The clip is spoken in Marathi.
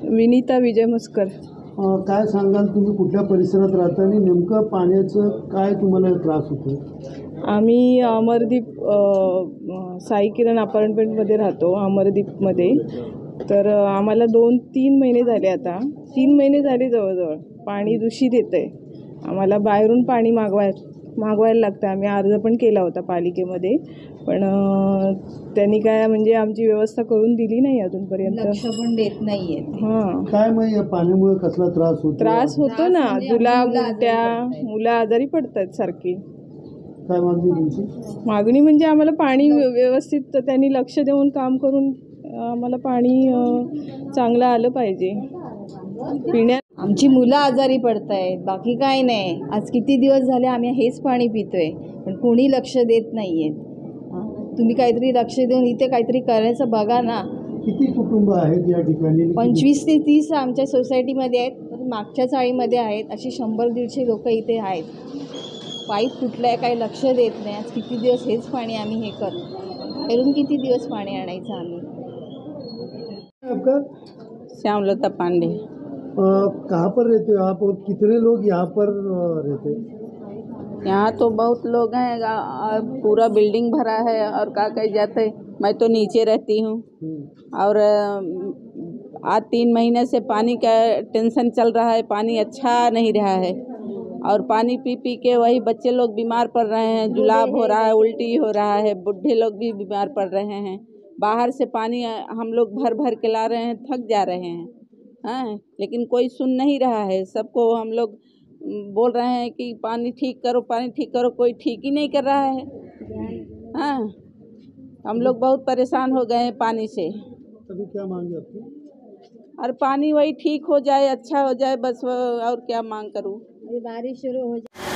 विनीता विजय मस्कर. काय सांगाल, तुम्ही कुठल्या परिसरात राहता आणि नेमकं पाण्याचं काय तुम्हाला त्रास होतो? आम्ही अमरदीप साई किरण अपार्टमेंटमध्ये राहतो, अमरदीपमध्ये. तर आम्हाला 2-3 महिने झाले, आता 3 महिने झाले जवळजवळ पाणी दूषित येतं आहे. आम्हाला बाहेरून पाणी मागवायला लागतं. आम्ही अर्ज पण केला होता पालिकेमध्ये, पण त्यांनी काय म्हणजे आमची व्यवस्था करून दिली नाही अजूनपर्यंत. लक्ष पण देत नाहीये. हां, काय मग या पाण्यामुळे कसला त्रास होतो ना. मुलं आजारी पडतात सारखी. काय मागणी तुमची? मागणी म्हणजे आम्हाला पाणी व्यवस्थित त्यांनी लक्ष देऊन काम करून आम्हाला पाणी चांगलं आलं पाहिजे पिण्यात. आमची मुलं आजारी पडत आहेत, बाकी काय नाही. आज किती दिवस झाले आम्ही हेच पाणी पितोय, पण कोणी लक्ष देत नाहीये. तुम्ही काहीतरी लक्ष देऊन इथे काहीतरी करायचं बघा ना. किती कुटुंब आहेत या ठिकाणी? 25 ते 30 आमच्या सोसायटीमध्ये आहेत, मागच्या चाळीमध्ये आहेत. अशी 100-150 लोक इथे आहेत. पाईप फुटलाय, काही लक्ष देत नाही. आज किती दिवस हेच पाणी आम्ही हे करून किती दिवस पाणी आणायचं आम्ही. आपका श्यामलता पांडे. कहाँ पर रहते हो आप और कितने लोग यहाँ पर रहते? यहाँ तो बहुत लोग हैं, पूरा बिल्डिंग भरा है और का कह जाते। मैं तो नीचे रहती हूँ और आज 3 महीने से पानी का टेंशन चल रहा है। पानी अच्छा नहीं रहा है और पानी पी पी के वही बच्चे लोग बीमार पड़ रहे हैं, जुलाब हो रहा है, उल्टी हो रहा है, बूढ़े लोग भी बीमार पड़ रहे हैं। बाहर से पानी हम लोग भर भर के ला रहे हैं, थक जा रहे हैं। हाँ, लेकिन कोई सुन नहीं रहा है। सबको हम लोग बोल रहे हैं कि पानी ठीक करो, पानी ठीक करो, कोई ठीक ही नहीं कर रहा है। हाँ, हम लोग बहुत परेशान हो गए हैं पानी से। अभी क्या मांगे आपकी? और पानी वही ठीक हो जाए, अच्छा हो जाए, बस और क्या मांग करूँ। बारिश शुरू हो जाए।